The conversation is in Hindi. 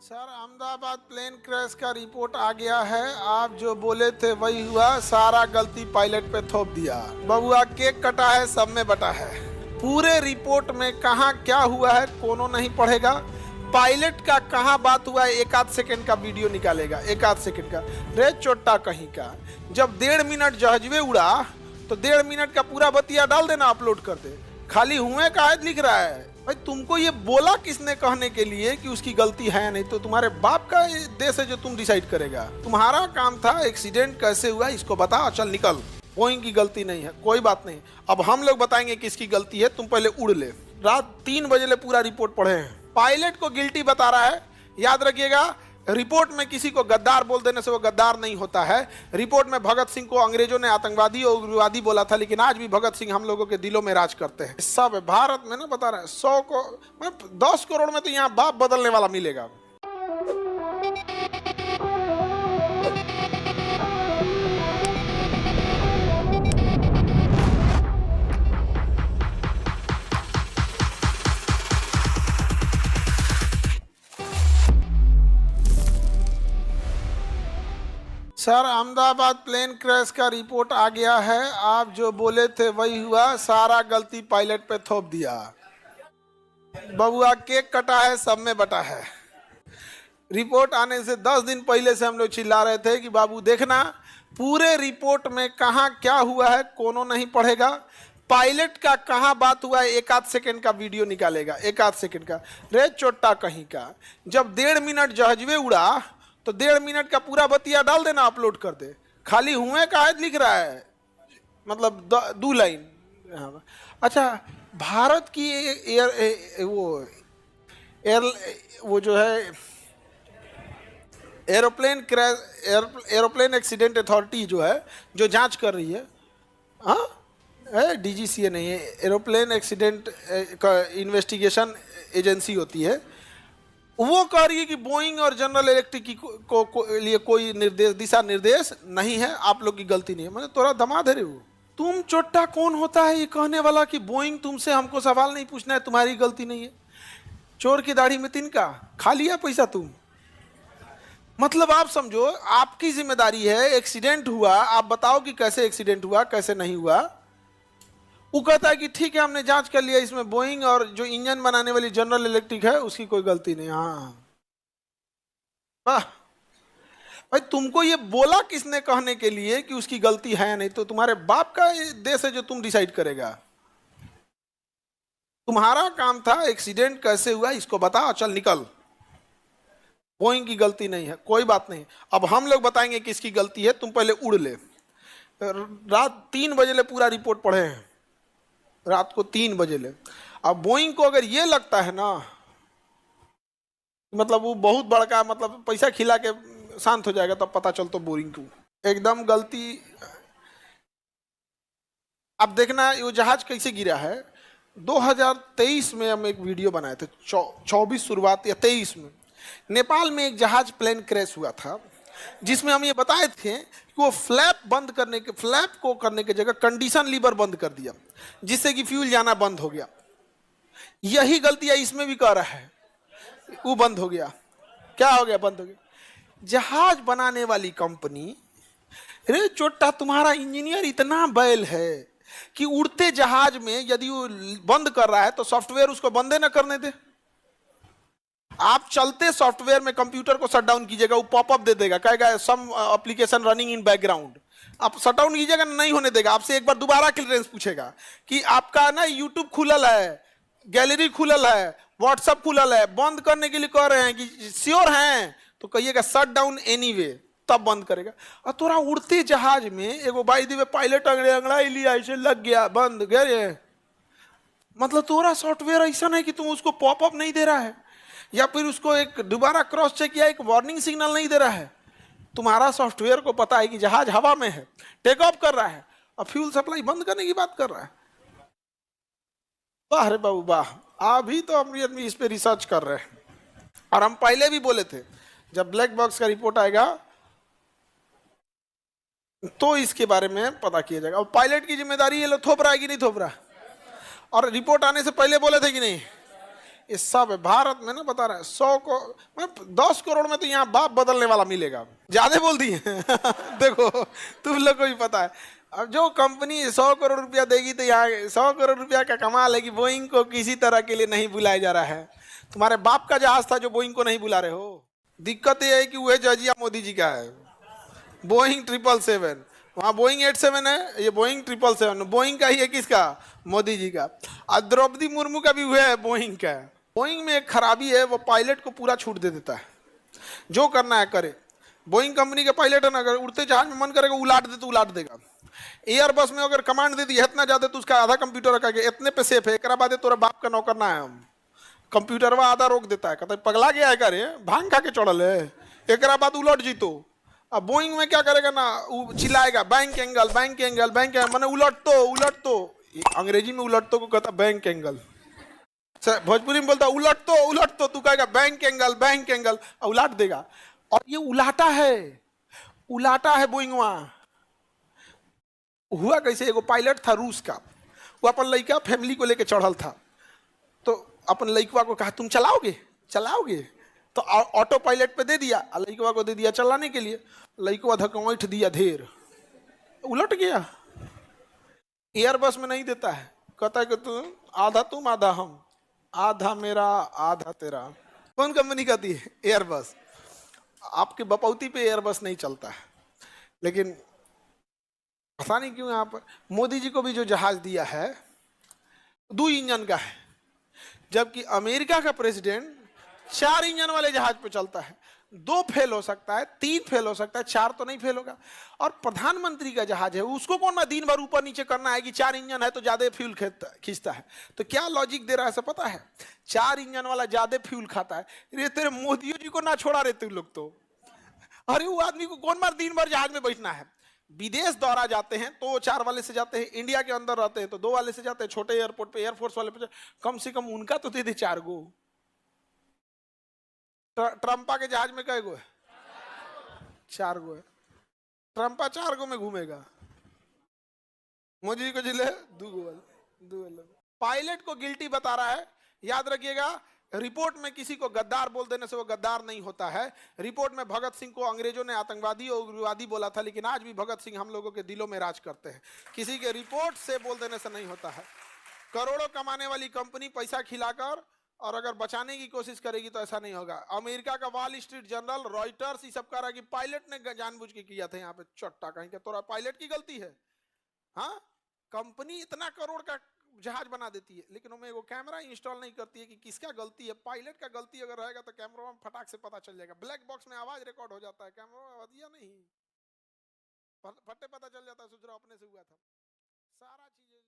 सर अहमदाबाद प्लेन क्रैश का रिपोर्ट आ गया है। आप जो बोले थे वही हुआ, सारा गलती पायलट पे थोप दिया। बबुआ केक कटा है, सब में बटा है। पूरे रिपोर्ट में कहाँ क्या हुआ है कोनो नहीं पढ़ेगा। पायलट का कहाँ बात हुआ है, एक आध सेकंड का वीडियो निकालेगा, एक आध सेकंड का। रे चोट्टा कहीं का, जब 1.5 मिनट जहाजवे उड़ा तो 1.5 मिनट का पूरा बतिया डाल देना, अपलोड कर दे। खाली हुए का आयत लिख रहा है। भाई तुमको ये बोला किसने कहने के लिए कि उसकी गलती है? नहीं तो तुम्हारे बाप का देश है जो तुम डिसाइड करेगा। तुम्हारा काम था एक्सीडेंट कैसे हुआ इसको बता, चल निकल। बोइंग की गलती नहीं है, कोई बात नहीं। अब हम लोग बताएंगे किसकी गलती है, तुम पहले उड़ ले। रात 3 बजे ले पूरा रिपोर्ट पढ़े हैं। पायलट को गिल्टी बता रहा है। याद रखिएगा, रिपोर्ट में किसी को गद्दार बोल देने से वो गद्दार नहीं होता है। रिपोर्ट में भगत सिंह को अंग्रेजों ने आतंकवादी और उग्रवादी बोला था, लेकिन आज भी भगत सिंह हम लोगों के दिलों में राज करते हैं। सब भारत में ना बता रहे हैं 100 को 10 करोड़ में तो यहाँ बाप बदलने वाला मिलेगा। सर अहमदाबाद प्लेन क्रैश का रिपोर्ट आ गया है। आप जो बोले थे वही हुआ, सारा गलती पायलट पे थोप दिया। बबुआ केक कटा है, सब में बटा है। रिपोर्ट आने से 10 दिन पहले से हम लोग चिल्ला रहे थे कि बाबू देखना, पूरे रिपोर्ट में कहाँ क्या हुआ है कोनो नहीं पढ़ेगा। पायलट का कहाँ बात हुआ है, एक आध सेकंड का वीडियो निकालेगा, एक आध सेकंड का। रे चोट्टा कहीं का, जब 1.5 मिनट जहाजवे उड़ा तो 1.5 मिनट का पूरा बतिया डाल देना, अपलोड कर दे। खाली हुए का आयत लिख रहा है, मतलब 2 लाइन। अच्छा, भारत की वो जो है एरोप्लेन एक्सीडेंट अथॉरिटी जो है, जो जांच कर रही है, हाँ डीजीसीए नहीं है, एरोप्लेन एक्सीडेंट का इन्वेस्टिगेशन एजेंसी होती है। वो कह रही है कि बोइंग और जनरल इलेक्ट्रिक को लिए कोई निर्देश, दिशा निर्देश नहीं है, आप लोग की गलती नहीं है। मैंने तोरा दमाद है रे वो। तुम चोट्टा कौन होता है ये कहने वाला कि बोइंग तुमसे हमको सवाल नहीं पूछना है, तुम्हारी गलती नहीं है। चोर की दाढ़ी में तिनका, खा लिया पैसा तुम। मतलब आप समझो, आपकी जिम्मेदारी है, एक्सीडेंट हुआ, आप बताओ कि कैसे एक्सीडेंट हुआ, कैसे नहीं हुआ। वो कहता है कि ठीक है हमने जांच कर लिया, इसमें बोइंग और जो इंजन बनाने वाली जनरल इलेक्ट्रिक है उसकी कोई गलती नहीं। हाँ वाह भाई, तुमको ये बोला किसने कहने के लिए कि उसकी गलती है? नहीं तो तुम्हारे बाप का देश है जो तुम डिसाइड करेगा। तुम्हारा काम था एक्सीडेंट कैसे हुआ इसको बता, चल निकल। बोइंग की गलती नहीं है, कोई बात नहीं। अब हम लोग बताएंगे किसकी गलती है, तुम पहले उड़ ले। रात 3 बजे ले पूरा रिपोर्ट पढ़े हैं, रात को 3 बजे ले। अब बोइंग को अगर ये लगता है ना, मतलब वो बहुत बड़का, मतलब पैसा खिला के शांत हो जाएगा, तब पता चलता बोरिंग को एकदम गलती। अब देखना वो जहाज कैसे गिरा है। 2023 में हम एक वीडियो बनाए थे, 24 शुरुआत या 23 में नेपाल में एक जहाज प्लेन क्रैश हुआ था, जिसमें हम ये बताए थे कि वो फ्लैप को करने की जगह कंडीशन लीवर बंद कर दिया, जिससे कि फ्यूल जाना बंद हो गया। यही गलतियां इसमें भी कर रहा है। वो बंद हो गया, क्या हो गया? बंद हो गया। जहाज बनाने वाली कंपनी, रे चोट्टा तुम्हारा इंजीनियर इतना बैल है कि उड़ते जहाज में यदि वो बंद कर रहा है तो सॉफ्टवेयर उसको बंदे न करने दे। आप चलते सॉफ्टवेयर में कंप्यूटर को शट डाउन कीजिएगा, वो पॉपअप दे देगा, कहेगा some application running in background. आप शट डाउन कीजिएगा, नहीं होने देगा, आपसे एक बार दोबारा क्लियरेंस पूछेगा कि आपका ना यूट्यूब खुलल है, गैलरी खुलल है, व्हाट्सएप खुलल है, बंद करने के लिए कह रहे हैं कि श्योर हैं, तो कहिएगा शट डाउन एनीवे, तब बंद करेगा। और तोरा उड़ते जहाज में एगो बाई दी पायलट अंगड़ाई लिया, ऐसे लग गया, बंद गए। मतलब तोरा सॉफ्टवेयर ऐसा है कि तुम उसको पॉपअप नहीं दे रहा है, या फिर उसको एक दोबारा क्रॉस चेक किया, एक वार्निंग सिग्नल नहीं दे रहा है। तुम्हारा सॉफ्टवेयर को पता है कि जहाज हवा में है, टेक ऑफ कर रहा है, और फ्यूल सप्लाई बंद करने की बात कर रहा है। वाह रे बाबू वाह, अभी तो हम इस पे रिसर्च कर रहे हैं। और हम पहले भी बोले थे, जब ब्लैक बॉक्स का रिपोर्ट आएगा तो इसके बारे में पता किया जाएगा। और पायलट की जिम्मेदारी ये लोग थोप रहा है कि नहीं थोप रहा? और रिपोर्ट आने से पहले बोले थे कि नहीं ये सब है भारत में ना, बता रहा है 100 को मतलब 10 करोड़ में तो यहाँ बाप बदलने वाला मिलेगा। ज्यादा बोल दिए देखो तुम लोग को भी पता है, अब जो कंपनी 100 करोड़ रुपया देगी तो यहाँ 100 करोड़ रुपया का कमाल है कि बोइंग को किसी तरह के लिए नहीं बुलाया जा रहा है। तुम्हारे बाप का जहाज था जो बोइंग को नहीं बुला रहे हो। दिक्कत यह है कि वह जजिया मोदी जी का है, बोइंग 777, वहाँ बोइंग 87 है, ये बोइंग 777, बोइंग का ही है किसका, मोदी जी का। और द्रौपदी मुर्मू का भी हुआ है बोइंग का। बोइंग में एक खराबी है, वो पायलट को पूरा छूट दे देता है, जो करना है करे। बोइंग कंपनी के पायलट है ना, अगर उड़ते जहाज में मन करेगा उलाट दे तो उलाट देगा। एयर बस में अगर कमांड दे दी इतना ज्यादा तो उसका आधा कंप्यूटर रखा गया, इतने पे सेफ है, एक बाद तोरा बाप का नौकर ना है हम। कंप्यूटर वह आधा रोक देता है, कहता है पगला गया है करे, भांग खा के चढ़ल है, एक बाद उलट जीतो। अब बोइंग में क्या करेगा ना, चिल्लाएगा bank angle bank angle bank angle, मैंने उलट तो अंग्रेजी में उलट तो को कहता बैंक एंगल, भोजपुरी में बोलता उलट तो तू कहेगा बैंक एंगल उलाट देगा। और ये उलाटा है बोइंग। वहां हुआ कैसे, एगो पायलट था रूस का, वो अपन लड़का फैमिली को लेके चढ़ल था, तो अपन लड़कवा को कहा तुम चलाओगे तो ऑटो पायलट पे दे दिया, लड़कवा को दे दिया चलाने के लिए, लड़कवा धक्का दिया ढेर, उलट गया। एयर बस में नहीं देता है, कहता है कि तुम आधा तुम आधा हम, आधा मेरा आधा तेरा। कौन कंपनी कहती है, एयरबस। आपके बपौती पे एयरबस नहीं चलता है, लेकिन पता नहीं क्यों यहाँ पर मोदी जी को भी जो जहाज दिया है 2 इंजन का है, जबकि अमेरिका का प्रेसिडेंट 4 इंजन वाले जहाज पे चलता है। 2 फेल हो सकता है, 3 फेल हो सकता है, 4 तो नहीं फेल होगा। और प्रधानमंत्री का जहाज है, उसको कौन ना दिन भर ऊपर नीचे करना है कि 4 इंजन है तो ज्यादा फ्यूल खींचता है। तो क्या लॉजिक दे रहा है सब पता है, 4 इंजन वाला ज्यादा फ्यूल खाता है। रे तेरे मोदी जी को ना छोड़ा रहे तुम लोग तो। अरे वो आदमी को कौन बार दिन भर जहाज में बैठना है। विदेश दौरा जाते हैं तो 4 वाले से जाते हैं, इंडिया के अंदर रहते हैं तो 2 वाले से जाते हैं, छोटे एयरपोर्ट पे एयरफोर्स वाले पे कम से कम उनका तो दे दे 4 गो। ट्रम्पा के जहाज में कई गो है, 4 गो है। ट्रम्पा 4 गो में घूमेगा, मोदी को जिले 2 गो। पायलट को गिल्टी बता रहा है, याद रखिएगा। रिपोर्ट में किसी को गद्दार बोल देने से वो गद्दार नहीं होता है। रिपोर्ट में भगत सिंह को अंग्रेजों ने आतंकवादी और उग्रवादी बोला था, लेकिन आज भी भगत सिंह हम लोगों के दिलों में राज करते हैं। किसी के रिपोर्ट से बोल देने से नहीं होता है। करोड़ों कमाने वाली कंपनी पैसा खिलाकर और अगर बचाने की कोशिश करेगी तो ऐसा नहीं होगा। अमेरिका का वॉल स्ट्रीट जर्नल, रॉयटर्स, ये सब कह रहा है कि पायलट ने जानबूझ के किया था। यहाँ पे चट्टा कहीं के तोरा पायलट की गलती है। हाँ, कंपनी इतना करोड़ का जहाज बना देती है, लेकिन उनमें वो कैमरा इंस्टॉल नहीं करती है कि किसका गलती है। पायलट का गलती अगर रहेगा तो कैमरा में फटाक से पता चल जाएगा, ब्लैक बॉक्स में आवाज रिकॉर्ड हो जाता है, कैमरा दिया नहीं, फटे पता चल जाता है, सोच रहा अपने से हुआ था सारा चीज।